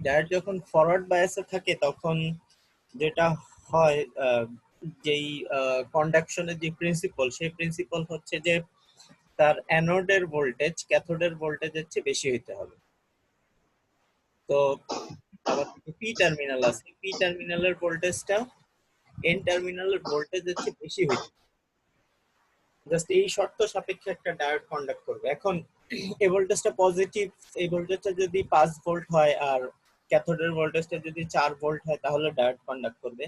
Diode যখন forward বায়াসে থাকে তখন যেটা হয়, যেই কন্ডাকশনের যে প্রিন্সিপাল, সেই প্রিন্সিপাল হচ্ছে যে তার অ্যানোডের ভোল্টেজ ক্যাথোডের ভোল্টেজের চেয়ে বেশি হইতে হবে। তো আমাদের যে পি টার্মিনাল আছে, পি টার্মিনালের ভোল্টেজটা এন টার্মিনালের ভোল্টেজের চেয়ে বেশি হইতে হবে। জাস্ট এই শর্ত সাপেক্ষে একটা ডায়োড কন্ডাক্ট করবে। এখন এই ভোল্টেজটা পজিটিভ, এই ভোল্টেজটা যদি 5 ভোল্ট হয় আর ক্যাথোডের ভোল্টেজটা যদি 4 ভোল্ট হয় তাহলে ডায়োড কন্ডাক্ট করবে।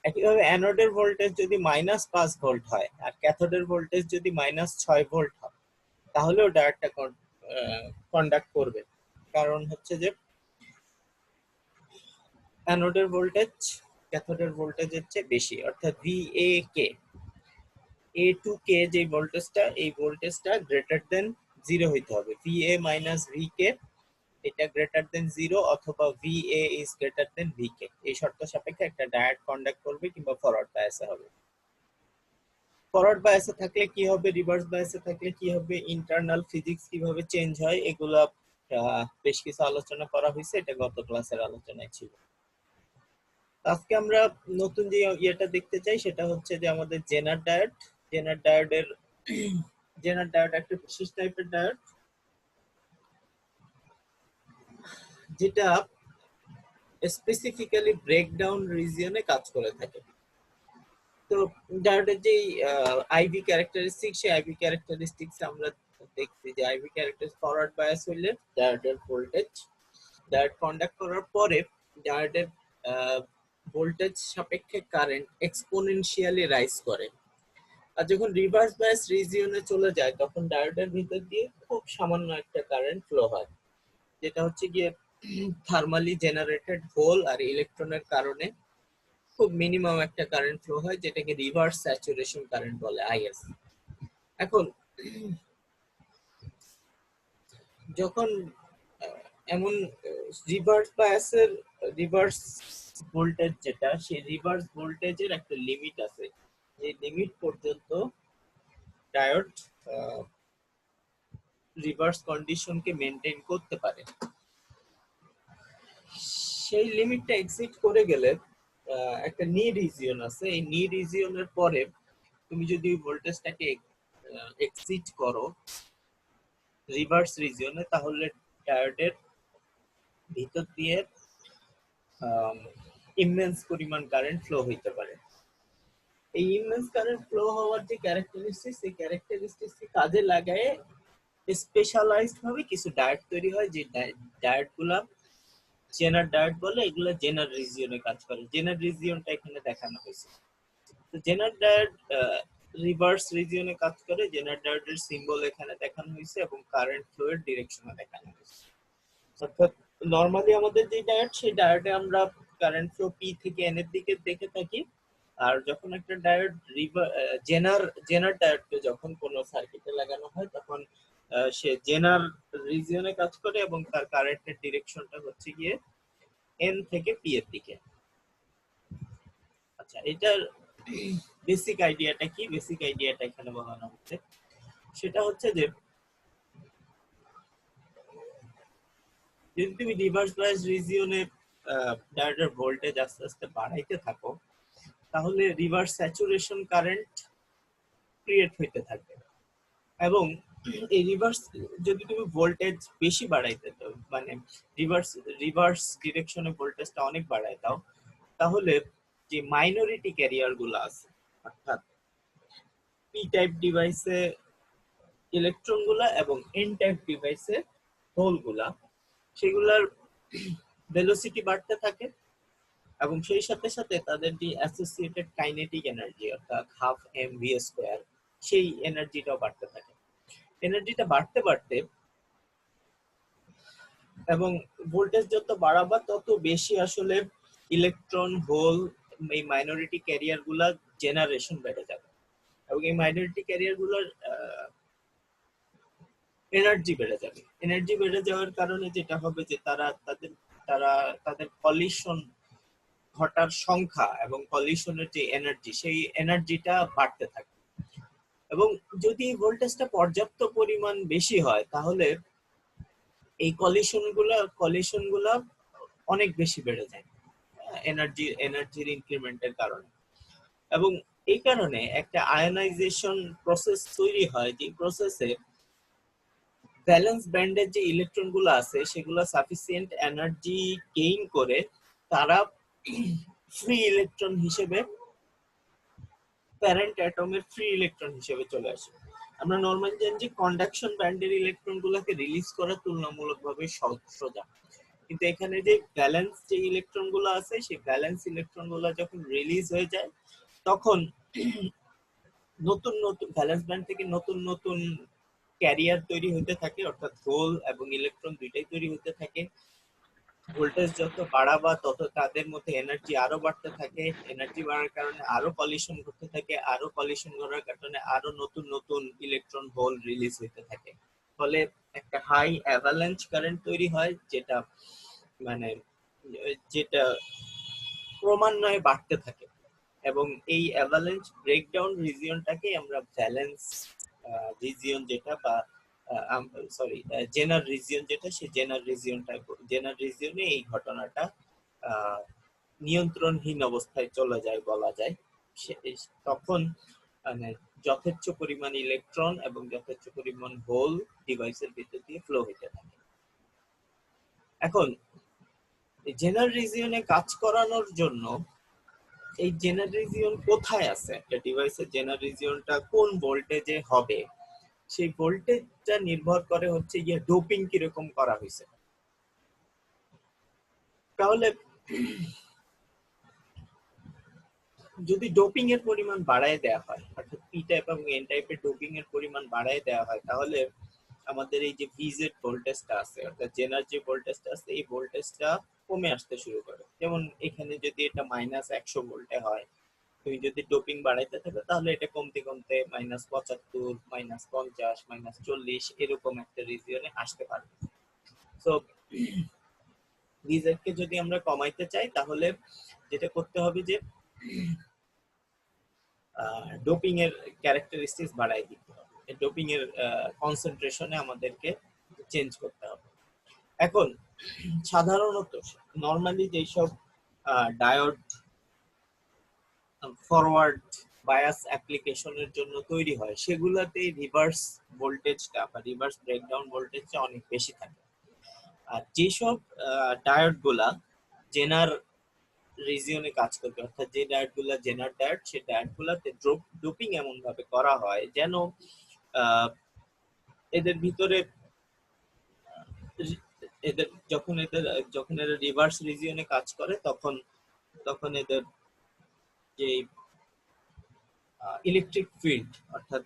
একইভাবে অ্যানোডের ভোল্টেজ যদি -5 ভোল্ট হয় আর ক্যাথোডের ভোল্টেজ যদি -6 ভোল্ট হয় তাহলেও ডায়োডটা কন্ডাক্ট করবে। কারণ হচ্ছে যে অ্যানোডের ভোল্টেজ ক্যাথোডের ভোল্টেজের চেয়ে বেশি, অর্থাৎ VA টু কে যে ভোল্টেজটা, এই ভোল্টেজটা গ্রেটার দেন 0 হইতে হবে। VA মাইনাস VK এটা গ্রেটার দেন 0 অথবা VA is greater than VK, এই শর্ত সাপেক্ষে একটা ডায়োড কন্ডাক্ট করবে কিংবা ফরওয়ার্ড বায়াসে হবে। ফরওয়ার্ড বায়াসে থাকলে কি হবে, রিভার্স বায়াসে থাকলে কি হবে, ইন্টারনাল ফিজিক্স কিভাবে চেঞ্জ হয়, এগুলা বেশ কিছু আলোচনা করা হয়েছে, এটা গত ক্লাসের আলোচনায় ছিল। আজকে আমরা নতুন যে ইয়েটা দেখতে চাই সেটা হচ্ছে যে আমাদের জেনার ডায়োড। জেনার ডায়োডের জেনার ডায়োড একটা বিশেষ টাইপের ডায়োড যেটা স্পেসিফিক্যালি ব্রেকডাউন রিজিয়নে কাজ করে থাকে। তো ডায়োডের যে আইভি ক্যারেক্টারিস্টিক্স, সেই আইভি ক্যারেক্টারিস্টিক্স আমরা দেখছি যে আইভি ক্যারেক্টারিস্টিক্স ফরওয়ার্ড বায়াস হইলে ডায়োডের ভোল্টেজ, ডায়োড কন্ডাক্ট করার পরে ডায়োডের ভোল্টেজ সাপেক্ষে কারেন্ট এক্সপোনেনশিয়ালি রাইজ করে। আর যখন রিভার্স বায়াস রিজিয়নে চলে যায় তখন ডায়োডের ভিতর দিয়ে খুব সামান্য একটা কারেন্ট ফ্লো হয়, যেটা হচ্ছে গিয়ে থার্মালি জেনারেটেড হোল আর ইলেকট্রনের কারণে খুব মিনিমাম একটা কারেন্ট ফ্লো হয়, যেটাকে রিভার্স স্যাচুরেশন কারেন্ট বলে, আইএস। এখন যখন এমন রিভার্স বায়াসের রিভার্স ভোল্টেজ যেটা, সেই রিভার্স ভোল্টেজের একটা লিমিট আছে, যে লিমিট পর্যন্ত ডায়োড রিভার্স কন্ডিশনকে মেনটেন করতে পারে। সেই লিমিটটা এক্সিট করে গেলে একটা নি রিজিয়ন আছে, এই নি রিজিয়নের পরে তুমি যদি ভোল্টেজটাকে এক্সিট করো রিভার্স রিজিয়নে, তাহলে ডায়োডের ভিতর দিয়ে ইমেন্স পরিমাণ কারেন্ট ফ্লো হইতে পারে। এই ইমেন্স কারেন্ট ফ্লো হওয়ার যে ক্যারেক্টারিস্টিক্স, এই ক্যারেক্টারিস্টিক্স কাজে লাগায় স্পেশালাইজড ভাবে কিছু ডায়োড তৈরি হয়, যে ডায়োড গুলা জেনার ডায়োড বলে, এগুলো জেনার রিজিয়নে কাজ করে। জেনার রিজিয়নটা এখানে দেখানো হয়েছে। তো জেনার ডায়োড রিভার্স রিজিয়নে কাজ করে, জেনার ডায়োডের সিম্বল এখানে দেখানো হয়েছে এবং কারেন্ট ফ্লো এর ডিরেকশনে দেখানো হয়েছে। অর্থাৎ নরমালি আমাদের যে ডায়োড, সেই ডায়োডে আমরা কারেন্ট ফ্লো পি থেকে এন এর দিকে দেখে থাকি। আর যখন একটা ডায়োড জেনার ডায়োডকে যখন কোনো সার্কিটে লাগানো হয় তখন সে জেনার রিজিয়নে কাজ করে এবং তার কারেন্টের ডিরেকশনটা হচ্ছে গিয়ে এন থেকে পি এর দিকে। আচ্ছা, এটার বেসিক আইডিয়াটা কি? বেসিক আইডিয়াটা এখানে বলানো হচ্ছে, সেটা হচ্ছে যে যদি তুমি রিভার্স বায়াস রিজিয়নে ডায়োডের ভোল্টেজ আস্তে আস্তে বাড়াইতে থাকো তাহলে রিভার্স স্যাচুরেশন কারেন্ট ক্রিয়েট হইতে থাকবে। এবং এই রিভার্স যদি তুমি ভোল্টেজ বেশি বাড়াইতে দাও, মানে রিভার্স ডিরেকশনে ভোল্টেজটা অনেক বাড়াই দাও, তাহলে যে মাইনরিটি ক্যারিয়ার গুলো আছে, অর্থাৎ পি টাইপ ডিভাইসে ইলেকট্রন গুলা এবং এন টাইপ ডিভাইসে হোল গুলা, সেগুলার ভেলোসিটি বাড়তে থাকে এবং সেই সাথে সাথে তাদের যে অ্যাসোসিয়েটেড কাইনেটিক এনার্জি অর্থাৎ হাফ এম ভি স্কোয়ার, সেই এনার্জিটাও বাড়তে থাকে। এনার্জিটা বাড়তে বাড়তে এবং ভোল্টেজ যত বাড়াবা তত বেশি আসলে ইলেকট্রন হোল এই মাইনরিটি ক্যারিয়ার গুলা জেনারেশন বেড়ে যাবে এবং এই মাইনরিটি ক্যারিয়ার গুলোর এনার্জি বেড়ে যাবে। এনার্জি বেড়ে যাওয়ার কারণে যেটা হবে যে তাদের কলিশন ঘটার সংখ্যা এবং কলিশনের যে এনার্জি, সেই এনার্জিটা বাড়তে থাকে। এবং যদি ভোল্টেজটা পর্যাপ্ত পরিমাণ বেশি হয় তাহলে এই কলিশন গুলা অনেক বেশি বেড়ে যায় এনার্জির ইনক্রিমেন্টের কারণে। এবং এই কারণে একটা আয়নাইজেশন প্রসেস তৈরি হয়, যে প্রসেসে ভ্যালেন্স ব্যান্ডের যে ইলেকট্রন গুলো আছে সেগুলো সাফিসিয়েন্ট এনার্জি গেইন করে তারা ফ্রি ইলেকট্রন হিসেবে প্যারেন্ট অ্যাটমের ফ্রি ইলেকট্রন হিসেবে চলে আসে। আমরা নরমালি জানি যে কন্ডাকশন ব্যান্ডের ইলেকট্রন গুলোকে রিলিজ করা তুলনামূলকভাবে সোজা, কিন্তু এখানে যে ব্যালেন্স যে ইলেকট্রন গুলো আছে সেই ব্যালেন্স ইলেকট্রন গুলো যখন রিলিজ হয়ে যায় তখন নতুন নতুন ভ্যালেন্স ব্যান্ড থেকে নতুন নতুন ক্যারিয়ার তৈরি হতে থাকে, অর্থাৎ হোল এবং ইলেকট্রন দুইটাই তৈরি হতে থাকে। ভোল্টেজ যত বাড়াবা তত তাদের মধ্যে এনার্জি আরো বাড়তে থাকে, এনার্জি বাড়ার কারণে আরো কলিশন ঘটতে থাকে, আরো কলিশন ঘটার কারণে আরো নতুন নতুন ইলেকট্রন হোল রিলিজ হতে থাকে। ফলে একটা হাই অ্যাভালাঞ্চ কারেন্ট তৈরি হয়, যেটা মানে যেটা ক্রমান্বয়ে বাড়তে থাকে। এবং এই অ্যাভালাঞ্চ ব্রেকডাউন রিজিয়নটাকে আমরা ভ্যালেন্স রিজিয়ন যেটা, বা সরি জেনার রিজিয়ন যেটা, সেই জেনার রিজিয়নে এই ঘটনাটা নিয়ন্ত্রণহীন অবস্থায় চলে যায় বলা যায়। তখন মানে যথেচ্ছ পরিমাণ ইলেকট্রন এবং যথেচ্ছ পরিমাণ হোল ডিভাইসের ভিতর দিয়ে ফ্লো হতে থাকে। এখন জেনার রিজিয়নে কাজ করানোর জন্য এই জেনার রিজিয়ন কোথায় আছে, একটা ডিভাইসের জেনার রিজিয়নটা কোন ভোল্টেজে হবে, সেই ভোল্টেজটা নির্ভর করে হচ্ছে গিয়ে ডোপিং কিরকম করা হয়েছে। তাহলে যদি ডোপিং এর পরিমাণ বাড়ায় দেওয়া হয়, অর্থাৎ পি টাইপ এবং এন টাইপের ডোপিং এর পরিমাণ বাড়ায় দেওয়া হয়, তাহলে আমাদের এই যে ভিজেড ভোল্টেজটা আছে, অর্থাৎ জেনার যে ভোল্টেজটা আছে, এই ভোল্টেজটা কমে আসতে শুরু করে। যেমন এখানে যদি এটা -100 ভোল্টে হয়, তুমি যদি ডোপিং বাড়াইতে থাকো তাহলে এটা কমতে কমতে -75, -50, -40 এরকম একটা রিজিয়নে আসতে পারে। তো ভিজেড কে যদি আমরা কমাইতে চাই তাহলে যেটা করতে হবে যে ডোপিং এর ক্যারেক্টারিস্টিক্স বাড়াই দিতে হবে, ডোপিং এর কনসেন্ট্রেশনে আমাদেরকে চেঞ্জ করতে হবে। এখন সাধারণত নরমালি যেসব ডায়োড ফরওয়ার্ড বায়াস অ্যাপ্লিকেশনের জন্য তৈরি হয় সেগুলাতে রিভার্স ভোল্টেজটা বা রিভার্স ব্রেকডাউন ভোল্টেজটা অনেক বেশি থাকে। আর যেসব ডায়োড গুলা জেনার রিজিয়নে কাজ করবে, অর্থাৎ যে ডায়েট গুলা জেনার ডায়েট, সেই ডায়েট গুলাতে ডোপিং এমন ভাবে করা হয় যেন এদের ভিতরে এদের যখন এরা রিভার্স রিজিয়নে কাজ করে তখন তখন এদের যে ইলেকট্রিক ফিল্ড, অর্থাৎ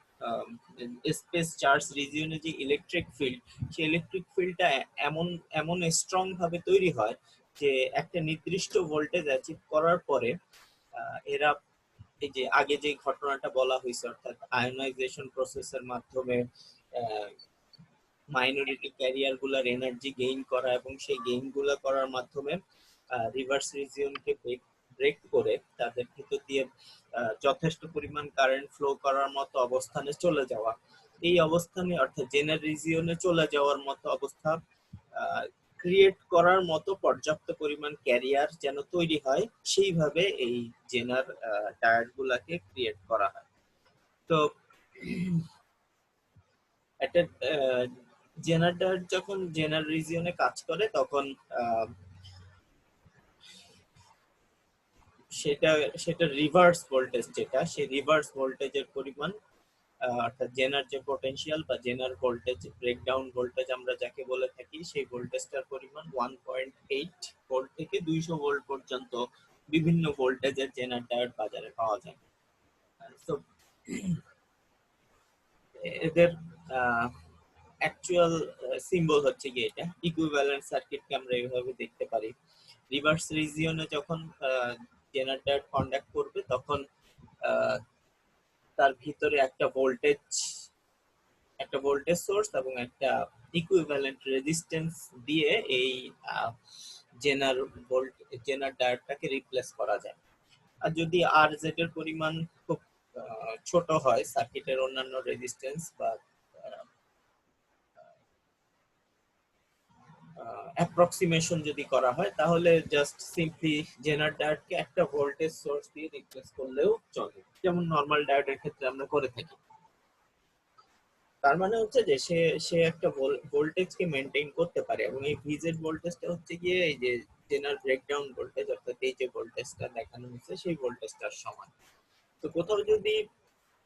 স্পেস চার্জ রিজিয়নে যে ইলেকট্রিক ফিল্ড, সেই ইলেকট্রিক ফিল্ডটা এমন এমন স্ট্রং ভাবে তৈরি হয় যে একটা নির্দিষ্ট ভোল্টেজ অ্যাচিভ করার পরে এরা এই যে আগে যে ঘটনাটা বলা হয়েছে, অর্থাৎ আয়োনাইজেশন প্রসেসের মাধ্যমে মাইনরিটি ক্যারিয়ার গুলার এনার্জি গেইন করা এবং সেই গেইন গুলা করার মাধ্যমে রিভার্স রিজিয়নকে ব্রেক করে তাদের ভিতর দিয়ে যথেষ্ট পরিমাণ কারেন্ট ফ্লো করার মতো অবস্থানে চলে যাওয়া, এই অবস্থানে অর্থাৎ জেনার রিজিয়নে চলে যাওয়ার মতো অবস্থা ক্রিয়েট করার মতো পর্যাপ্ত পরিমাণ ক্যারিয়ার যেন তৈরি হয়, সেইভাবে এই জেনার ডায়োড গুলাকে ক্রিয়েট করা হয়। তো একটা জেনার ডায়োড যখন জেনার রিজিয়নে কাজ করে তখন সেটা সেটা রিভার্স ভোল্টেজ যেটা, সেই রিভার্স ভোল্টেজের পরিমাণ অর্থাৎ জেনার যে পটেনশিয়াল বা জেনার ভোল্টেজ ব্রেকডাউন ভোল্টেজ আমরা যাকে বলে থাকি, সেই ভোল্টেজটার পরিমাণ 1.8 ভোল্ট থেকে 200 ভোল্ট পর্যন্ত বিভিন্ন ভোল্টেজের জেনার ডায়োড বাজারে পাওয়া যায়। তো এদের অ্যাকচুয়াল সিম্বল হচ্ছে কি, এটা ইকুইভ্যালেন্ট সার্কিটকে আমরা এইভাবে দেখতে পারি। রিভার্স রিজিয়নে যখন জেনার ডায়োড কন্ডাক্ট করবে তখন তার ভিতরে একটা ভোল্টেজ সোর্স এবং একটা ইকুইভ্যালেন্ট রেজিস্ট্যান্স দিয়ে এই জেনার ডায়োডটাকে রিপ্লেস করা যায়। আর যদি আর জেড এর পরিমাণ খুব ছোট হয়, সার্কিটের অন্যান্য রেজিস্ট্যান্স বা অ্যাপ্রক্সিমেশন যদি করা হয় তাহলে জাস্ট সিম্পলি জেনার ডায়োডকে একটা ভোল্টেজ সোর্স দিয়ে রিপ্লেস করলেও চলে, যেমন নরমাল ডায়োডের ক্ষেত্রে আমরা করে থাকি। তার মানে হচ্ছে যে সে সে একটা ভোল্টেজকে মেনটেন করতে পারে, এবং এই ভিজেড ভোল্টেজটা হচ্ছে গিয়ে এই যে জেনার ব্রেকডাউন ভোল্টেজ, অর্থাৎ এই যে ভোল্টেজটা দেখানো হচ্ছে সেই ভোল্টেজটার সমান। তো কোথাও যদি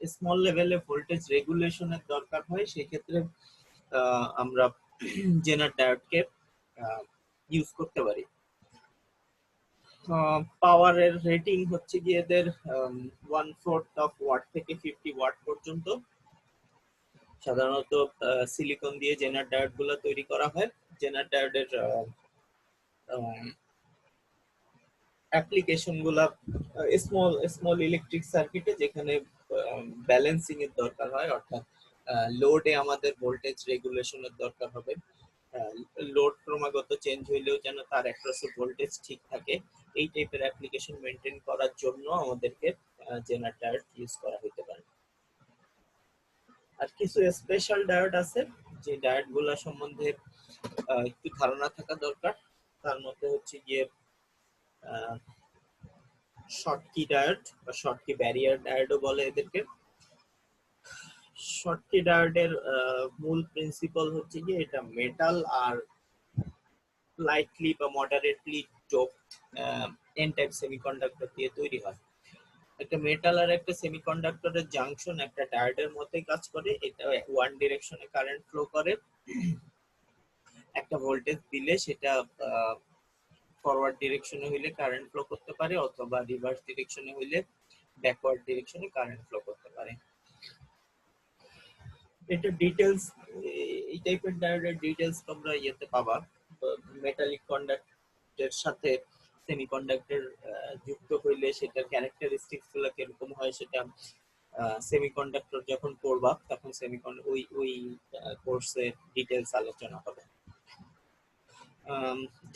স্মল লেভেলে ভোল্টেজ রেগুলেশনের দরকার হয় সেই ক্ষেত্রে আমরা জেনার ডায়োডকে ইউজ করতে পারি। পাওয়ারের রেটিং হচ্ছে গিয়ে এদের 1/4 অফ ওয়াট থেকে 50 ওয়াট পর্যন্ত। সাধারণত সিলিকন দিয়ে জেনার ডায়োড গুলো তৈরি করা হয়। জেনার ডায়োডের অ্যাপ্লিকেশন গুলা স্মল স্মল ইলেকট্রিক সার্কিটে, যেখানে ব্যালেন্সিং এর দরকার হয়, অর্থাৎ লোডে আমাদের ভোল্টেজ রেগুলেশনের দরকার হবে। লোড ক্রমাগত চেঞ্জ হইলেও যেন তার অ্যাক্রসে ভোল্টেজ ঠিক থাকে, এই টাইপের অ্যাপ্লিকেশন মেনটেন করার জন্য আমাদেরকে জেনার ডায়োড ইউজ করা হতে পারে। আর কিছু স্পেশাল ডায়োড আছে যে ডায়োড গুলা সম্বন্ধে একটু ধারণা থাকা দরকার। তার মধ্যে হচ্ছে গিয়ে শর্টকি ডায়োড বা শর্টকি ব্যারিয়ার ডায়োডও বলে এদেরকে। শর্টকি ডায়োডের মূল প্রিন্সিপাল হচ্ছে গিয়ে এটা মেটাল আর লাইটলি বা moderately doped N type semiconductor দিয়ে তৈরি হয়। একটা মেটাল আর একটা সেমিকন্ডাক্টরের জাংশন একটা ডায়োডের মতোই কাজ করে। এটা ওয়ান ডিরেকশনে কারেন্ট ফ্লো করে। একটা ভোল্টেজ দিলে সেটা ফরওয়ার্ড ডিরেকশনে হইলে কারেন্ট ফ্লো করতে পারে, অথবা রিভার্স ডিরেকশনে হইলে ব্যাকওয়ার্ড ডিরেকশনে কারেন্ট ফ্লো করতে পারে। এটা ডিটেইলস, এই টাইপের ডায়োডের ডিটেইলস তোমরা ইয়েতে পাবা। মেটালিক কন্ডাক্টের সাথে সেমিকন্ডাক্টর যুক্ত হইলে সেটার ক্যারেক্টারিস্টিক্স গুলো কিরকম হয় সেটা সেমিকন্ডাক্টর যখন পড়বা তখন ওই কোর্সে ডিটেইলস আলোচনা হবে।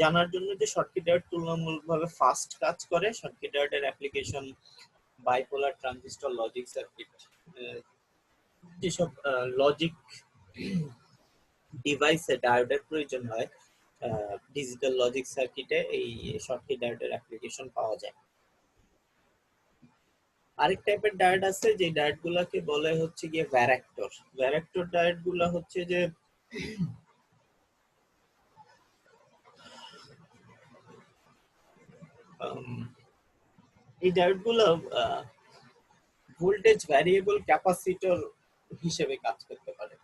জানার জন্য যে শর্টকি ডায়োড তুলনামূলকভাবে ফাস্ট কাজ করে, শর্টকি ডায়োডের application bipolar transistor logic circuit, যেসব লজিক ডিভাইসে ডায়োডের প্রয়োজন হয় ডিজিটাল লজিক সার্কিটে এই শর্টকি ডায়োডের অ্যাপ্লিকেশন পাওয়া যায়। আরেক টাইপের ডায়োড আছে যে ডায়োড গুলাকে বলে হচ্ছে গিয়ে ভ্যারাক্টর। ভ্যারাক্টর ডায়োড গুলা হচ্ছে যে এই ডায়োড গুলো ভোল্টেজ ভ্যারিয়েবল ক্যাপাসিটর হিসেবে কাজ করতে পারে।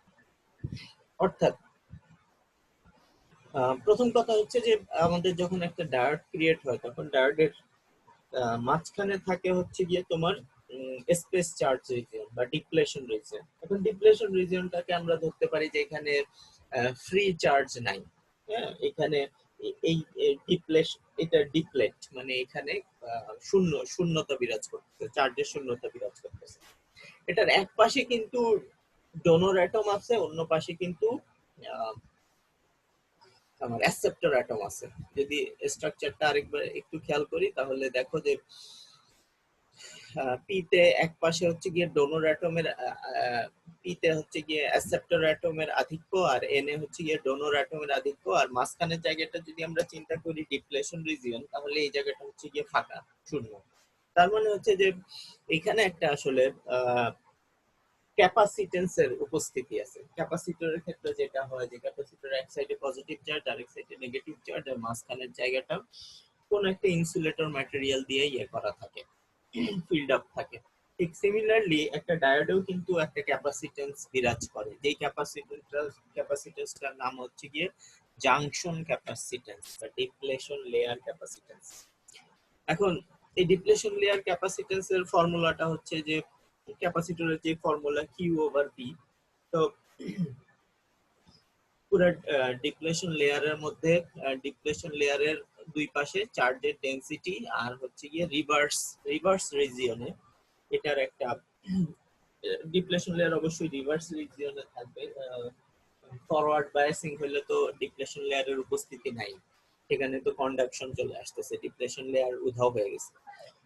অর্থাৎ প্রথম কথা হচ্ছে যে আমাদের যখন একটা ডায়োড ক্রিয়েট হয় তখন ডায়োডের মাঝখানে থাকে হচ্ছে গিয়ে তোমার স্পেস চার্জ রিজিয়ন বা ডিপ্লেশন রিজিয়ন। এখন ডিপ্লেশন রিজিয়নটাকে আমরা ধরতে পারি যে এখানে ফ্রি চার্জ নাই। হ্যাঁ, এখানে এই এটা ডিপ্লেট মানে এখানে শূন্যতা বিরাজ করতেছে, চার্জের শূন্যতা বিরাজ করতেছে। এটার এক পাশে কিন্তু ডোনর অ্যাটম আছে, অন্য পাশে কিন্তু আমার অ্যাকসেপ্টর অ্যাটম আছে। যদি স্ট্রাকচারটা আরেকবার একটু খেয়াল করি তাহলে দেখো যে পিতে এক পাশে হচ্ছে গিয়ে ডোনর অ্যাটমের পিতে হচ্ছে গিয়ে অ্যাকসেপ্টর অ্যাটমের আধিক্য, আর এনে হচ্ছে গিয়ে ডোনর অ্যাটমের আধিক্য। আর মাঝখানের জায়গাটা যদি আমরা চিন্তা করি ডিপ্লেশন রিজিয়ন, তাহলে এই জায়গাটা হচ্ছে গিয়ে ফাঁকা, শূন্য। তার মানে হচ্ছে যে এখানে একটা আসলে ক্যাপাসিটেন্সের উপস্থিতি আছে। ক্যাপাসিটরের ক্ষেত্রে যেটা হয় যে ক্যাপাসিটর এক সাইডে পজিটিভ চার্জ আর এক সাইডে নেগেটিভ চার্জ, আর মাঝখানের জায়গাটা কোন একটা ইনসুলেটর ম্যাটেরিয়াল দিয়ে ইয়ে করা থাকে, ফিল্ড আপ থাকে। ঠিক সিমিলারলি একটা ডায়োডেও কিন্তু একটা ক্যাপাসিটেন্স বিরাজ করে, যেই ক্যাপাসিটেন্সটার নাম হচ্ছে গিয়ে জাংশন ক্যাপাসিটেন্স বা ডিপ্লেশন লেয়ার ক্যাপাসিটেন্স। এখন এই ডিপ্লেশন লেয়ার ক্যাপাসিটেন্স এর ফর্মুলাটা হচ্ছে যে ক্যাপাসিটরের যে ফর্মুলা Q/V। তো পুরো ডিপ্লেশন লেয়ারের মধ্যে ডিপ্লেশন লেয়ারের দুই পাশে চার্জের ডেনসিটি আর হচ্ছে গিয়ে রিভার্স রিজিয়নে এটার একটা ডিপ্লেশন লেয়ার অবশ্যই রিভার্স রিজিয়নে থাকবে। ফরওয়ার্ড বায়াসিং হলে তো ডিপ্লেশন লেয়ারের উপস্থিতি নাই, সেখানে তো কন্ডাকশন চলে আসতেছে, ডিপ্লেশন লেয়ার উধাও হয়ে গেছে।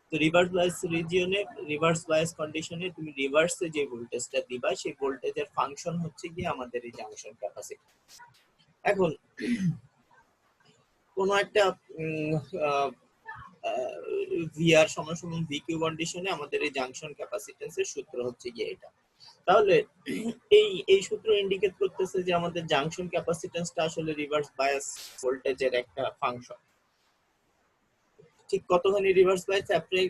তো রিভার্স বায়াস রিজিয়নে, রিভার্স বায়াস কন্ডিশনে তুমি রিভার্সে যে ভোল্টেজটা দিবা সেই ভোল্টেজের ফাংশন হচ্ছে গিয়ে আমাদের এই জাংশন ক্যাপাসিটি। এখন কোনো একটা ভিআর সমান সমান ভিকিউ কন্ডিশনে আমাদের এই জাংশন ক্যাপাসিটেন্সের সূত্র হচ্ছে গিয়ে এটা। তাহলে এই সূত্র ইন্ডিকেট করতেছে যে আমাদের জাংশন ক্যাপাসিটেন্সটা আসলে রিভার্স বায়াস ভোল্টেজের একটা ফাংশন। ঠিক কতখানি রিভার্স বায়াস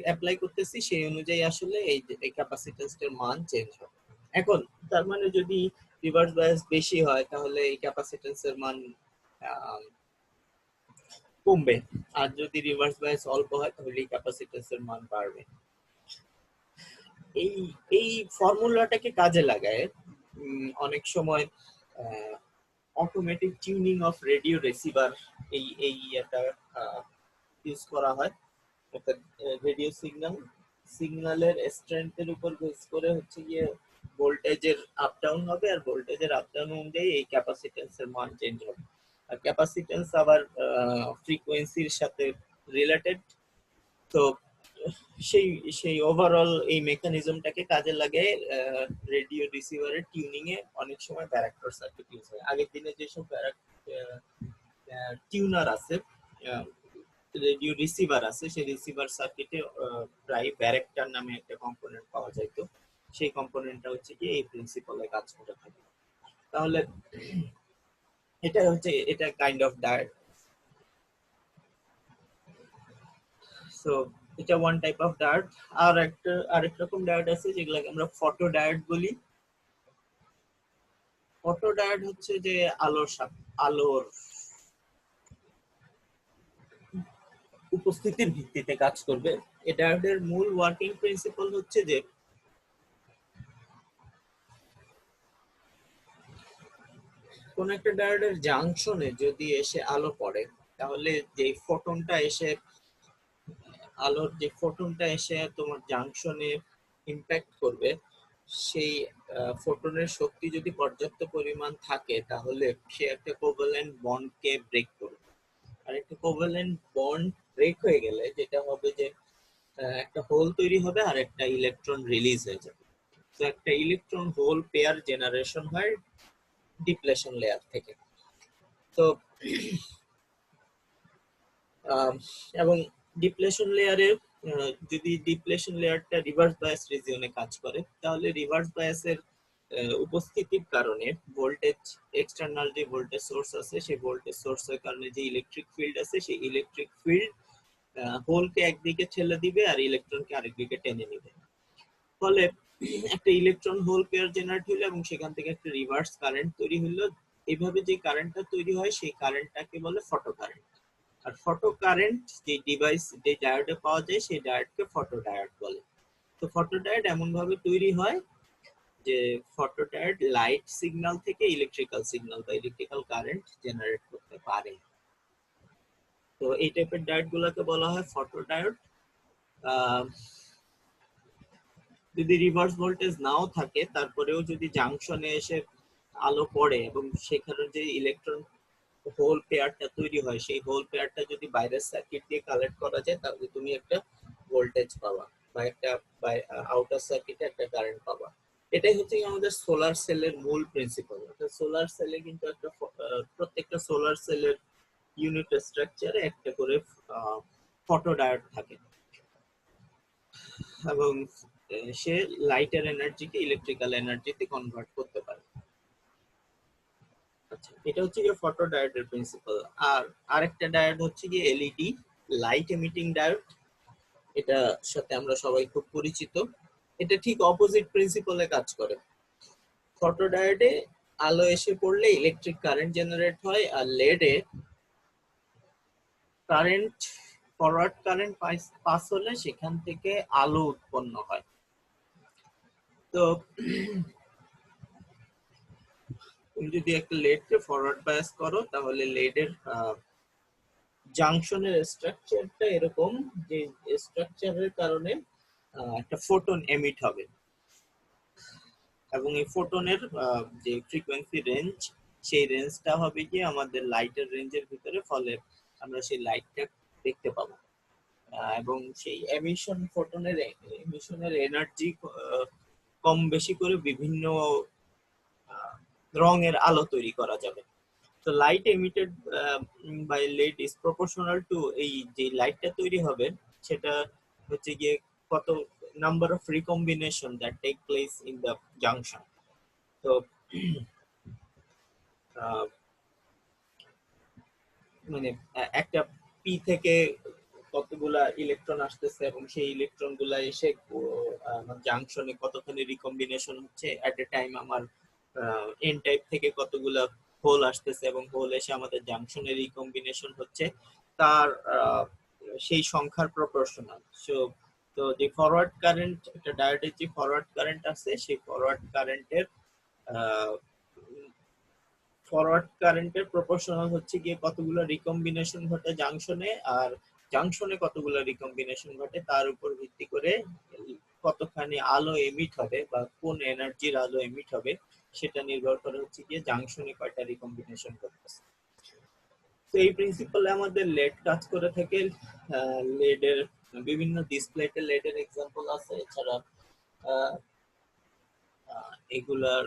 অ্যাপ্লাই করতেছি সেই অনুযায়ী আসলে এই ক্যাপাসিটেন্সের মান চেঞ্জ হবে। এখন তার মানে যদি রিভার্স বায়াস বেশি হয় তাহলে এই ক্যাপাসিটেন্সের মান কমবে, আর যদি রিভার্স বায়াস অল্প হয় তাহলে এই ক্যাপাসিটেন্সের মান বাড়বে। এই এই ফর্মুলাটাকে কাজে লাগায় অনেক সময় automatic tuning of radio receiver এই একটা ইউজ করা হয়। একটা রেডিও সিগন্যালের স্ট্রেংথের উপর বেস করে হচ্ছে গিয়ে ভোল্টেজের আপ ডাউন হবে, আর ভোল্টেজের আপ ডাউন অনুযায়ী এই ক্যাপাসিটেন্সের মান চেঞ্জ হবে। আর ক্যাপাসিটেন্স আবার ফ্রিকোয়েন্সির সাথে রিলেটেড। তো সেই সেই ওভারঅল এই মেকানিজমটাকে কাজে লাগে রেডিও রিসিভারের টিউনিং এ অনেক সময় ব্যারাক্টর সার্কিট ইউজ হয়। আগের দিনে যেসব টিউনার আছে, রেডিও রিসিভার আছে, সেই রিসিভার সার্কিটে প্রায় ব্যারাক্টর নামে একটা কম্পোনেন্ট পাওয়া যায়। তো সেই কম্পোনেন্টটা হচ্ছে কি এই প্রিন্সিপালে কাজ করে থাকে। তাহলে এটা কাইন্ড অফ ডায়োড। সো এটা ওয়ান টাইপ অফ ডায়োড। আরেক রকম ডায়োড আছে যেগুলোকে আমরা ফটো ডায়োড বলি। ফটো ডায়োড হচ্ছে যে আলোর উপস্থিতির ভিত্তিতে কাজ করবে। এই ডায়োডের মূল ওয়ার্কিং প্রিন্সিপাল হচ্ছে যে কোন একটা ডায়োডের জাংশনে যদি এসে আলো পড়ে তাহলে যে ফোটনটা এসে তোমার জাংশনে ইম্প্যাক্ট করবে, সেই ফোটনের শক্তি যদি পর্যাপ্ত পরিমাণ থাকে তাহলে সে একটা কোভ্যালেন্ট বন্ডকে ব্রেক করবে। আর একটা কোভ্যালেন্ট বন্ড ব্রেক হয়ে গেলে যেটা হবে যে একটা হোল তৈরি হবে আর একটা ইলেকট্রন রিলিজ হয়ে যাবে। তো একটা ইলেকট্রন হোল পেয়ার জেনারেশন হয় ডিপ্লেশন লেয়ার থেকে। তো এবং ডিপ্লেশন লেয়ারে যদি ডিপ্লেশন লেয়ারটা রিভার্স বায়াস রিজিয়নে কাজ করে তাহলে রিভার্স বায়াসের উপস্থিতির কারণে ভোল্টেজ, এক্সটার্নাল যে ভোল্টেজ সোর্স আছে সেই ভোল্টেজ সোর্সের কারণে যে ইলেকট্রিক ফিল্ড আছে সেই ইলেকট্রিক ফিল্ড হোলকে একদিকে ঠেলে দিবে আর ইলেকট্রনকে আরেকদিকে টেনে নেবে। ফলে একটা ইলেকট্রন হোল পেয়ার জেনারেট হইলো এবং সেখান থেকে একটা রিভার্স কারেন্ট তৈরি হইলো। এইভাবে যে কারেন্টটা তৈরি হয় সেই কারেন্টটাকে বলে ফটো কারেন্ট। আর ফটো কারেন্ট যে ডিভাইস যে ডায়োডে পাওয়া যায় সেই ডায়োডকে ফটো ডায়োড বলে। তো ফটো ডায়োড এমন ভাবে তৈরি হয় যে ফটো ডায়োড লাইট সিগন্যাল থেকে ইলেকট্রিক্যাল সিগন্যাল বা ইলেকট্রিক্যাল কারেন্ট জেনারেট করতে পারে। তো এই টাইপের ডায়োড গুলোকে বলা হয় ফটো ডায়োড। যদি রিভার্স ভোল্টেজ নাও থাকে তারপরেও যদি জাংশনে এসে আলো পড়ে এবং সেখানে যে ইলেকট্রন হোল পেয়ারটা তৈরি হয় সেই হোল পেয়ারটা যদি বাইরের সার্কিট দিয়ে কালেক্ট করা যায় তাহলে তুমি একটা ভোল্টেজ পাবা বা একটা আউটার সার্কিটে একটা কারেন্ট পাবা। এটাই হচ্ছে আমাদের সোলার সেলের মূল প্রিন্সিপাল। সোলার সেলে কিন্তু একটা প্রত্যেকটা সোলার সেলের ইউনিট স্ট্রাকচারে একটা করে ফটো ডায়োড থাকে এবং সে লাইটের এনার্জিকে ইলেকট্রিক্যাল এনার্জিতে কনভার্ট করতে পারে। আচ্ছা, এটা হচ্ছে গিয়ে ফটো ডায়োডের প্রিন্সিপাল। আর আরেকটা ডায়োড হচ্ছে গিয়ে এলইডি, লাইট এমিটিং ডায়োড। এটার সাথে আমরা সবাই খুব পরিচিত। এটা ঠিক অপোজিট প্রিন্সিপালে কাজ করে। ফটো ডায়োডে আলো এসে পড়লে ইলেকট্রিক কারেন্ট জেনারেট হয়, আর লেডে কারেন্ট ফরওয়ার্ড কারেন্ট পাস হলে সেখান থেকে আলো উৎপন্ন হয়। তো তুমি যদি একটা লেডকে ফরওয়ার্ড বায়াস করো তাহলে লেডের জাংশনের স্ট্রাকচারটা এরকম যে স্ট্রাকচারের কারণে একটা ফোটন এমিট হবে এবং এই ফোটনের যে ফ্রিকোয়েন্সি রেঞ্জ সেই রেঞ্জটা হবে কি আমাদের লাইটের রেঞ্জের ভিতরে, ফলে আমরা সেই লাইটটা দেখতে পাবো। এবং সেই এমিশনের এনার্জি কম বেশি করে বিভিন্ন রঙের আলো তৈরি করা যাবে। তো So light emitted by LED is proportional to এই যে লাইটটা তৈরি হবে সেটা হচ্ছে গিয়ে কত number of recombination that take place in the junction. So মানে একটা পি থেকে কতগুলা ইলেকট্রন আসতেছে এবং সেই ইলেকট্রন গুলা এসে জাংশনে কতখানি রিকম্বিনেশন হচ্ছে এট এ টাইম আমার এন টাইপ থেকে কতগুলা হোল আসতেছে এবং হোল এসে আমাদের জাংশনে রিকম্বিনেশন হচ্ছে তার সেই সংখ্যার প্রপোর্শনাল। সো তো যে ফরওয়ার্ড কারেন্ট একটা ডায়োডের যে ফরওয়ার্ড কারেন্ট আছে সেই ফরওয়ার্ড কারেন্টের প্রপোর্শনাল হচ্ছে গিয়ে কতগুলো রিকম্বিনেশন ঘটে জাংশনে আর জাংশনে কতগুলো রিকম্বিনেশন ঘটে তার উপর ভিত্তি করে কতখানি আলো এমিট হবে বা কোন এনার্জির আলো এমিট হবে সেটা নির্ভর করে হচ্ছে গিয়ে জাংশনে কয়টা রিকম্বিনেশন ঘটতেছে। তো এই প্রিন্সিপালে আমাদের লেড কাজ করে থাকে। লেডের বিভিন্ন ডিসপ্লেতে লেডের এক্সাম্পল আছে, এছাড়া এগুলার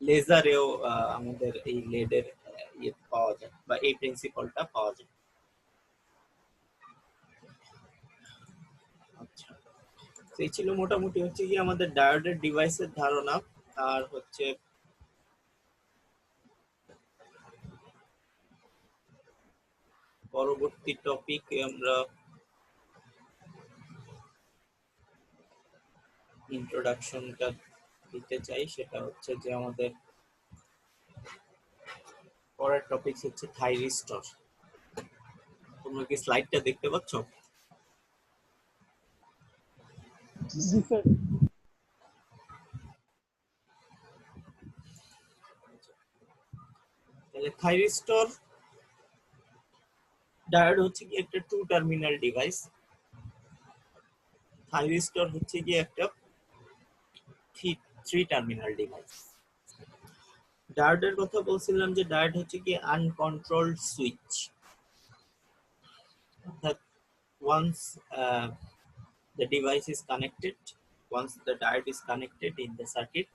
লেজারেও আমাদের এই লেডের ইয়ে পাওয়া যায় বা এই প্রিন্সিপালটা পাওয়া যায়। আচ্ছা, এই ছিল মোটামুটি হচ্ছে কি আমাদের ডায়োডের ডিভাইসের ধারণা। আর হচ্ছে পরবর্তী টপিকে আমরা ইন্ট্রোডাকশনটা দিতে চাই, সেটা হচ্ছে যে আমাদের পরের টপিক হচ্ছে থাইরিস্টর। তোমরা কি স্লাইডটা দেখতে পাচ্ছ? তাহলে থাইরিস্টর ডায়োড হচ্ছে কি একটা টু টার্মিনাল ডিভাইস। থাইরিস্টর হচ্ছে কি একটা থ্রি টার্মিনাল ডিভাইস। ডায়োডের কথা বলছিলাম যে ডায়োড হচ্ছে কি আনকন্ট্রোলড সুইচ, অর্থাৎ once the device is connected, once the diode is connected in the circuit,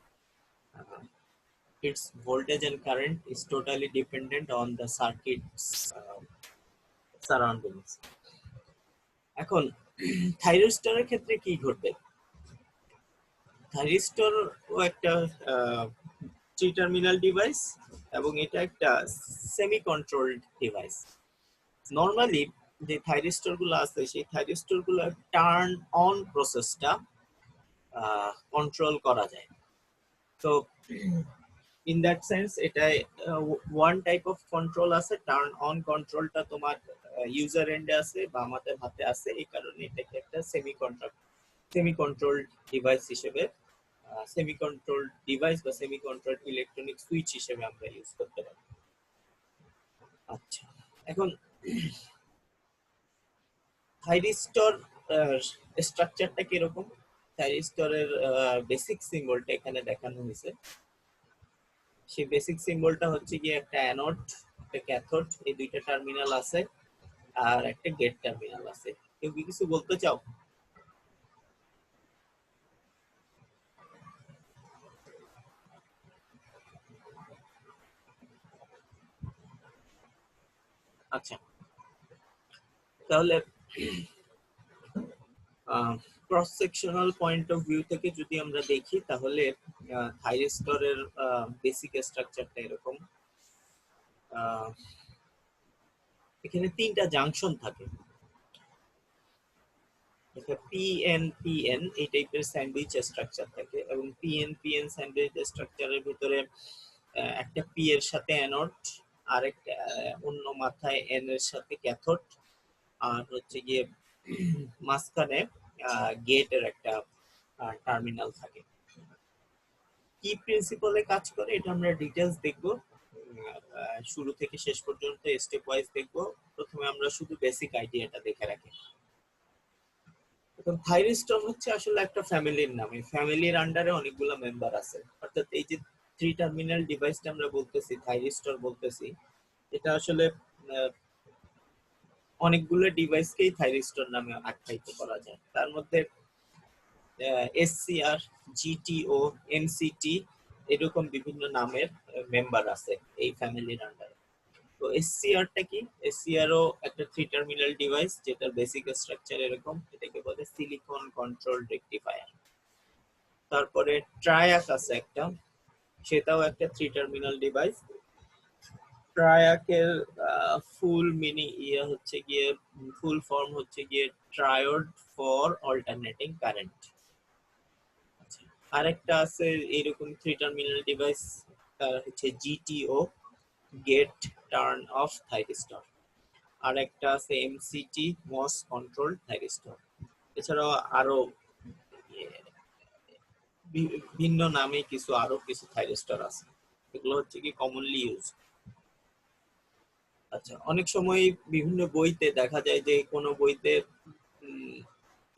its voltage and current is totally dependent on the circuit's surroundings. এখন থাইরিস্টরের ক্ষেত্রে কি ঘটবে? থাইরিস্টর ও একটা থ্রি টার্মিনাল ডিভাইস এবং এটা একটা সেমি কন্ট্রোলড ডিভাইস। নরমালি যে thyristor গুলো আছে সেই থাইরিস্টর গুলো টার্ন অন প্রসেসটা কন্ট্রোল করা যায়। তো ইন দ্যাট সেন্স এটা ওয়ান টাইপ অফ কন্ট্রোল আছে, টার্ন অন কন্ট্রোলটা তোমার ইউজার এন্ডে আছে বা আমাদের হাতে আছে, এই কারণে এটাকে একটা সেমি কন্ট্রোলড ডিভাইস হিসেবে সেমি কন্ট্রোলড ডিভাইস বা সেমি কন্ট্রোলড ইলেকট্রনিক সুইচ হিসেবে আমরা ইউজ করতে পারি। আচ্ছা, এখন থাইরিস্টর স্ট্রাকচারটা কিরকম? থাইরিস্টরের বেসিক সিম্বলটা এখানে দেখানো হয়েছে। সেই বেসিক সিম্বলটা হচ্ছে কি একটা অ্যানোড, একটা ক্যাথোড, এই দুইটা টার্মিনাল আছে আর একটা গেট টার্মিনাল আছে। কেউ কি কিছু বলতে চাও? আচ্ছা, তাহলে cross sectional point of view থেকে যদি আমরা দেখি তাহলে থাইরিস্টরের বেসিক স্ট্রাকচারটা এরকম। এখানে তিনটা জাংশন থাকে, পিএন এই টাইপের স্যান্ডউইচ স্ট্রাকচার থাকে এবং পিএন স্যান্ডউইচ স্ট্রাকচারের ভিতরে একটা পি এর সাথে অ্যানোড, আর একটা অন্য মাথায় এন এর সাথে ক্যাথোড, আর হচ্ছে গিয়ে মাঝখানে গেটের একটা টার্মিনাল থাকে। কি প্রিন্সিপালে কাজ করে এটা আমরা ডিটেইলস দেখব, শুরু থেকে শেষ পর্যন্ত স্টেপ ওয়াইজ দেখব। প্রথমে আমরা শুধু বেসিক আইডিয়াটা দেখে রাখি। এখন থাইরিস্টর হচ্ছে আসলে একটা ফ্যামিলির নাম, এই ফ্যামিলির আন্ডারে অনেকগুলো মেম্বার আছে, অর্থাৎ এই যে থ্রি টার্মিনাল ডিভাইসটা আমরা বলতেছি থাইরিস্টর বলতেছি, এটা আসলে অনেকগুলো ডিভাইসকেই থাইরিস্টর নামে আখ্যায়িত করা যায়। তার মধ্যে এসসিআর, জিটিও, এমসিটি এরকম বিভিন্ন নামের মেম্বার আছে এই ফ্যামিলির আন্ডারে। তো এসসিআর টা কি? এসসিআর ও একটা থ্রি টার্মিনাল ডিভাইস, যেটার বেসিক স্ট্রাকচার এরকম, এটাকে বলে সিলিকন কন্ট্রোল রেকটিফায়ার। তারপরে ট্রায়াক আছে একটা, সেটাও একটা থ্রি টার্মিনাল ডিভাইস। ট্রায়াকের ফুল মিনিং হচ্ছে গিয়ে, ফুল ফর্ম হচ্ছে গিয়ে ট্রায়োড ফর অল্টারনেটিং কারেন্ট। আরেকটা আছে এরকম থ্রি টার্মিনাল ডিভাইস, তার হচ্ছে GTO, gate turn off thyristor. আর একটা আছে এমসিটি, মস কন্ট্রোল থাইরিস্টর। এছাড়াও আরো ভিন্ন নামে আরো কিছু থাইরিস্টর আছে, এগুলো হচ্ছে কি কমনলি ইউজ। আচ্ছা, অনেক সময় বিভিন্ন বইতে দেখা যায় যে কোনো বইতে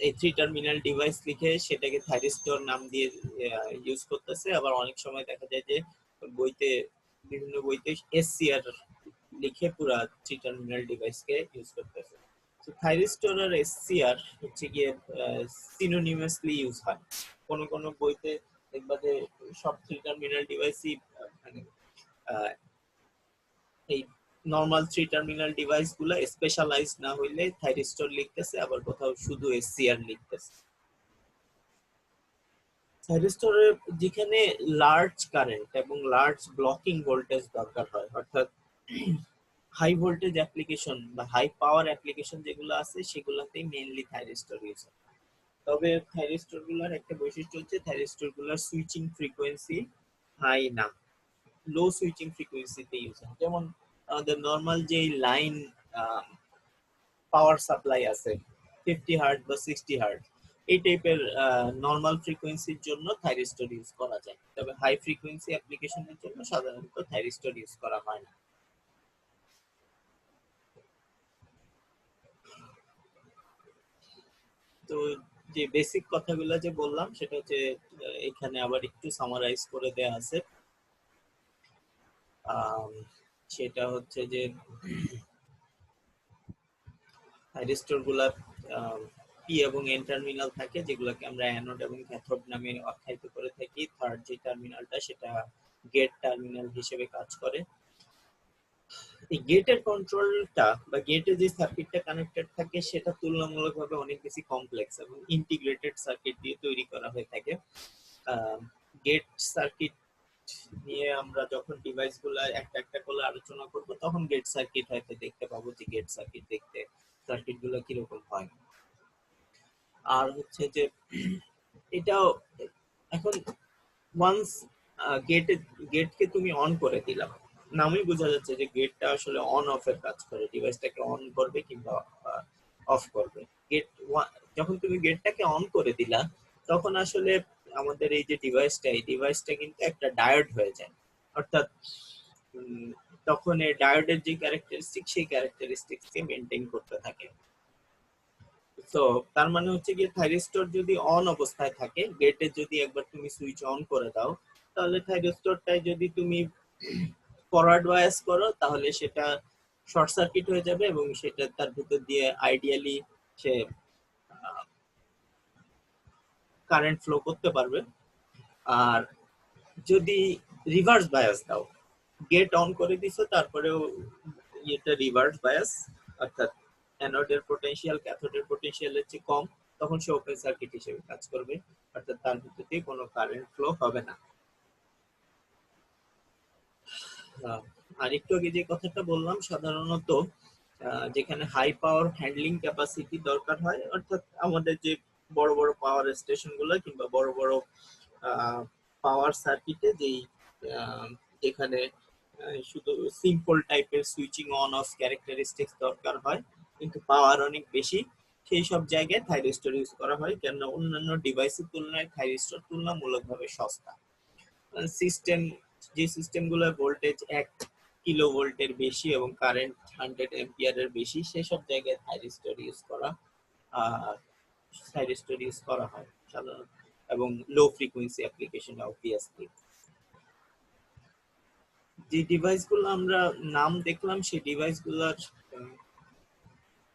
এই থ্রি টার্মিনাল ডিভাইস লিখে সেটাকে থাইরিস্টর নাম দিয়ে ইউজ করতেছে, আবার অনেক সময় দেখা যায় যে বইতে, বিভিন্ন বইতে এসসিআর লিখে পুরা থ্রি টার্মিনাল ডিভাইসকে ইউজ করতেছে। তো থাইরিস্টর আর এসসিআর হচ্ছে গিয়ে সিনোনিমাসলি ইউজ হয়। কোন কোন বইতে দেখবা যে সব থ্রি টার্মিনাল ডিভাইসই মানে এই নরমাল থ্রি টার্মিনাল ডিভাইস গুলা স্পেশালাইজ না হইলে থাইরিস্টর লিখতেছে, আবার কোথাও শুধু এসসিআর লিখতেছে। থাইরিস্টরে যেখানে লার্জ কারেন্ট এবং লার্জ ব্লকিং ভোল্টেজ দরকার হয়, অর্থাৎ হাই ভোল্টেজ অ্যাপ্লিকেশন বা হাই পাওয়ার অ্যাপ্লিকেশন যেগুলো আছে সেগুলোতেই মেইনলি থাইরিস্টর ইউজ হয়। তবে থাইরিস্টর গুলার একটা বৈশিষ্ট্য হচ্ছে থাইরিস্টর গুলার সুইচিং ফ্রিকোয়েন্সি হাই না, লো সুইচিং ফ্রিকোয়েন্সিতে ইউজ হয়। যেমন আমাদের নর্মাল যে লাইন পাওয়ার সাপ্লাই আছে 50 হার্জ বা 60 হার্জ, এই টাইপের নর্মাল ফ্রিকোয়েন্সির জন্য থাইরিস্টর ইউজ করা যায়, তবে হাই ফ্রিকোয়েন্সি অ্যাপ্লিকেশনের জন্য সাধারণত থাইরিস্টর ইউজ করা হয় না। তো যে বেসিক কথাগুলো যে বললাম সেটা হচ্ছে এখানে আবার একটু সামারাইজ করে দেয়া আছে। সেটা হচ্ছে যে থাইরিস্টর গুলা পি এবং এন টার্মিনাল থাকে, যেগুলোকে আমরা অ্যানোড এবং ক্যাথোড নামে আখ্যায়িত করে থাকি। থার্ড যে টার্মিনালটা সেটা গেট টার্মিনাল হিসেবে কাজ করে। এই গেটের কন্ট্রোলটা বা গেটে যে সার্কিটটা কানেক্টেড থাকে সেটা তুলনামূলকভাবে অনেক বেশি কমপ্লেক্স এবং ইন্টিগ্রেটেড সার্কিট দিয়ে তৈরি করা হয়ে থাকে। গেট সার্কিট নিয়ে আমরা যখন ডিভাইসগুলো একটা একটা করে আলোচনা করব, তখন গেট সার্কিট হয়তো দেখতে পাবো যে গেট সার্কিট দেখতে সার্কিটগুলো কিরকম হয়। আর হচ্ছে যে এটাও এখন ওয়ান্স গেটে গেটকে তুমি অন করে দিলাম, নামই বোঝা যাচ্ছে যে গেটটা আসলে অন অফ এর কাজ করে, ডিভাইসটাকে অন করবে কিংবা অফ করবে। গেট যখন তুমি গেটটাকে অন করে দিলা, তখন আসলে আমাদের এই যে ডিভাইসটা, এই ডিভাইসটা কিন্তু একটা ডায়োড হয়ে যায়। অর্থাৎ তখন এই ডায়োডের যে ক্যারেক্টারিস্টিক, সেই ক্যারেক্টারিস্টিক্সকে মেনটেন করতে থাকে। তো তার মানে হচ্ছে গিয়ে থাইরিস্টর যদি অন অবস্থায় থাকে, গেটে যদি একবার তুমি সুইচ অন করে দাও, তাহলে থাইরিস্টরটাই যদি তুমি ফরওয়ার্ড বায়াস করো, তাহলে সেটা শর্ট সার্কিট হয়ে যাবে এবং সেটা তার ভিতর দিয়ে আইডিয়ালি সে কারেন্ট ফ্লো করতে পারবে। আর যদি রিভার্স বায়াস দাও, গেট অন করে দিছো তারপরেও এটা রিভার্স বায়াস, অর্থাৎ অ্যানোডের পটেনশিয়াল ক্যাথোডের পটেনশিয়ালের চেয়ে কম, তখন সে ওপেন সার্কিট হিসেবে কাজ করবে, অর্থাৎ তার ভিতর দিয়ে কোনো কারেন্ট ফ্লো হবে না। আর একটু আগে যে কথাটা বললাম, সাধারণত যেখানে হাই পাওয়ার হ্যান্ডলিং ক্যাপাসিটি দরকার হয়, অর্থাৎ আমাদের যে বড় বড় পাওয়ার স্টেশন গুলো কিংবা বড় বড় পাওয়ার সার্কিটে যেই যেখানে শুধু সিম্পল টাইপের সুইচিং অন অফ ক্যারেক্টারিস্টিক্স দরকার হয় কিন্তু পাওয়ার অনেক বেশি, সেই সব জায়গায় থাইরিস্টর ইউজ করা হয়, কেননা অন্যান্য ডিভাইসের তুলনায় থাইরিস্টর তুলনামূলকভাবে সস্তা। সিস্টেম, যে সিস্টেমগুলো ভোল্টেজ 1 কিলোভোল্টের বেশি এবং কারেন্ট 100 অ্যাম্পিয়ারের বেশি, সেসব জায়গায় থাইরিস্টর ইউজ করা থাইরিস্টর ইউজ করা হয় সাধারণত, এবং লো ফ্রিকোয়েন্সি অ্যাপ্লিকেশন অবভিয়াসলি। যে ডিভাইসগুলো আমরা নাম দেখলাম, সেই ডিভাইসগুলোর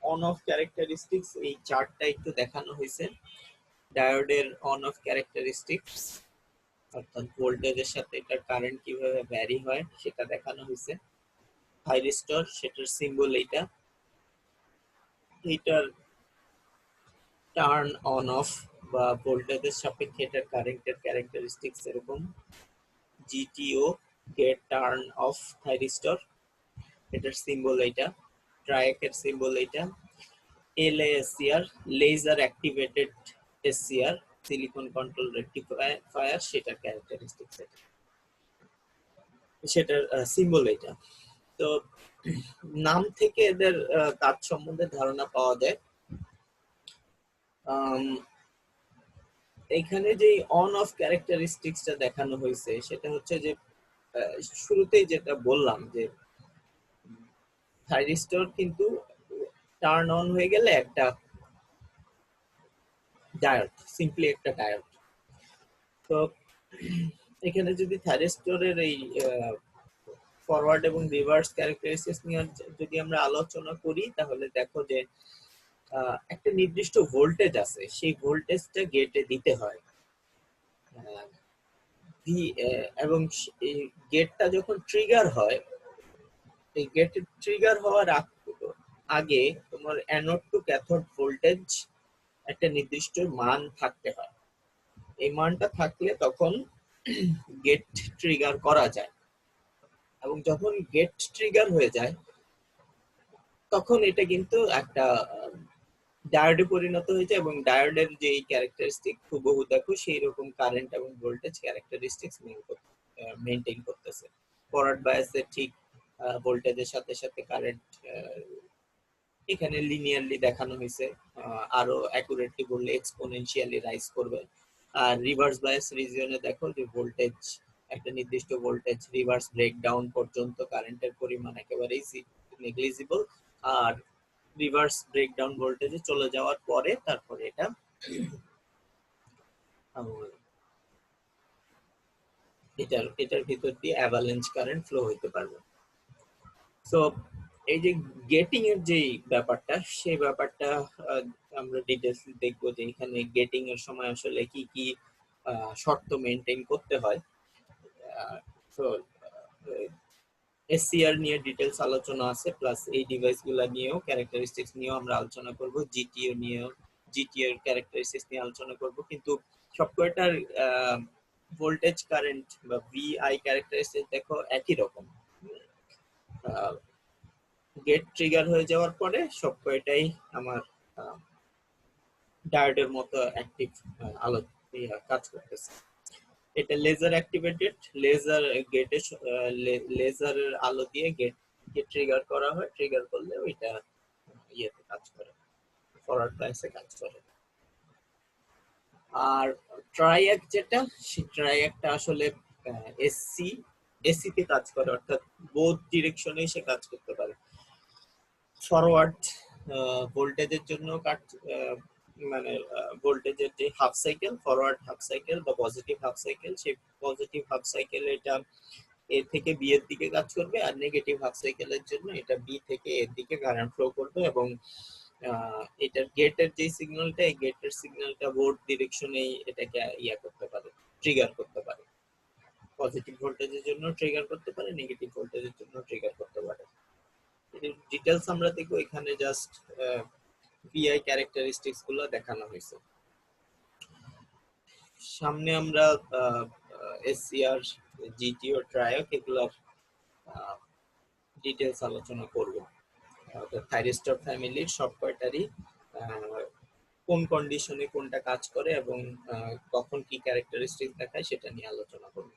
অন অফ ক্যারেক্টারিস্টিক্স এই চার্টটা একটু দেখানো হয়েছে। ডায়োডের অন অফ ক্যারেক্টারিস্টিক্স অর্থাৎ ভোল্টেজের সাথে এটার কারেন্ট কিভাবে ভ্যারি হয় সেটা দেখানো হয়েছে। থাইরিস্টর সেটার সিম্বল এইটা, এটার টার্ন অন অফ বা ভোল্টেজের সাপেক্ষে এটার কারেন্টের ক্যারেক্টারিস্টিক্স এরকম। GTO gate turn off thyristor, এটার সিম্বল এইটা। ট্রায়াকের সিম্বল এইটা। LASCR laser activated SCR silicon control rectifier, সেটার ক্যারেক্টারিস্টিক্স এটা, সেটার সিম্বল এটা। তো নাম থেকে এদের কাজ সম্বন্ধে ধারণা পাওয়া যায়। এখানে যে অন অফ ক্যারেক্টারিস্টিক্সটা দেখানো হয়েছে সেটা হচ্ছে যে শুরুতেই যেটা বললাম যে থাইরিস্টর কিন্তু টার্ন অন হয়ে গেলে একটা ডায়োড, সিম্পলি একটা ডায়োড। তো এখানে যদি থাইরিস্টরের এই ফরওয়ার্ড এবং রিভার্স ক্যারেক্টারিস্টিক্স নিয়ে যদি আমরা আলোচনা করি তাহলে দেখো যে একটা নির্দিষ্ট ভোল্টেজ আছে, সেই ভোল্টেজটা গেটে দিতে হয় এবং এই গেটটা যখন ট্রিগার হয়, এই গেট ট্রিগার হওয়ার আগে তোমার অ্যানোড টু ক্যাথোড ভোল্টেজ একটা নির্দিষ্ট মান থাকতে হয়। এই মানটা থাকলে তখন গেট ট্রিগার করা যায়, এবং যখন গেট ট্রিগার হয়ে যায় তখন এটা কিন্তু একটা ডায়োডে পরিণত হয়েছে, এবং ডায়োডের যে ক্যারেক্টারিস্টিক হুবহু দেখো সেই রকম কারেন্ট এবং ভোল্টেজ ক্যারেক্টারিস্টিক্স মেইনটেইন করতেছে। ফরওয়ার্ড বায়াসে ঠিক ভোল্টেজের সাথে সাথে কারেন্ট এখানে লিনিয়ারলি দেখানো হয়েছে, আরো অ্যাকুরেটলি বললে এক্সপোনেনশিয়ালি রাইজ করবে। আর রিভার্স বায়াস রিজিয়নে দেখো যে ভোল্টেজ একটা নির্দিষ্ট ভোল্টেজ রিভার্স ব্রেকডাউন পর্যন্ত কারেন্টের পরিমাণ একেবারেই নেগলিজিবল, আর রিভার্স ব্রেকডাউন ভোল্টেজে চলে যাওয়ার পরে তারপরে এটা এটার ভিতর দিয়ে অ্যাভালাঞ্চ কারেন্ট ফ্লো হইতে পারবে। সো এই যে গেটিং এর যে ব্যাপারটা, সেই ব্যাপারটা আমরা ডিটেইলস দেখবো যে এখানে গেটিং এর সময় আসলে কি কি শর্ত মেইনটেইন করতে হয়। সো এসসিআর নিয়ে ডিটেইলস আলোচনা আছে, প্লাস এই ডিভাইসগুলো নিয়েও ক্যারেক্টারিস্টিক্স নিয়েও আমরা আলোচনা করব, জিটিও নিয়েও জিটিও এর ক্যারেক্টারিস্টিক্স নিয়ে আলোচনা করব। কিন্তু সবকয়টার ভোল্টেজ কারেন্ট বা ভিআই ক্যারেক্টারিস্টিক্স দেখো একই রকম। গেট ট্রিগার হয়ে যাওয়ার পরে সবকয়টাই আমার ডায়োডের মতো অ্যাক্টিভ আলো কাজ করতেছে। এটা লেজার অ্যাক্টিভেটেড, লেজার গেটে লেজারের আলো দিয়ে গেটকে ট্রিগার করা হয়, ট্রিগার করলে ওইটা ইয়েতে কাজ করে, ফরওয়ার্ড বায়াসে কাজ করে। আর ট্রাইঅ্যাক যেটা, সেই ট্রাইঅ্যাকটা আসলে এসি তে কাজ করে, অর্থাৎ বোথ ডিরেকশনে সে কাজ করতে পারে। ফরওয়ার্ড ভোল্টেজের জন্য মানে ভোল্টেজের যে half cycle, forward half cycle বা পজিটিভ হাফ সাইকেল, সেই পজিটিভ হাফ সাইকেল এটা এ থেকে বি এর দিকে কাজ করবে, আর নেগেটিভ হাফ সাইকেলের জন্য এটা বি থেকে এর দিকে কারেন্ট ফ্লো করবে, এবং এটার গেটের যে সিগন্যালটা, এই গেটের সিগন্যালটা বোথ ডিরেকশনেই এটাকে করতে পারে, ট্রিগার করতে পারে। পজিটিভ ভোল্টেজের জন্য ট্রিগার করতে পারে, নেগেটিভ ভোল্টেজের জন্য ট্রিগার করতে পারে। ডিটেইলস আমরা দেখব, এখানে জাস্ট ভিআই ক্যারেক্টারিস্টিক্স গুলো দেখানো হয়েছে। সামনে আমরা এসসিআর, জিটিও, ট্রায়োক এগুলোর ডিটেইলস আলোচনা করব। থাইরিস্টর ফ্যামিলির সব কয়টারই কোন কন্ডিশনে কোনটা কাজ করে এবং কখন কি ক্যারেক্টারিস্টিক্স দেখায় সেটা নিয়ে আলোচনা করব।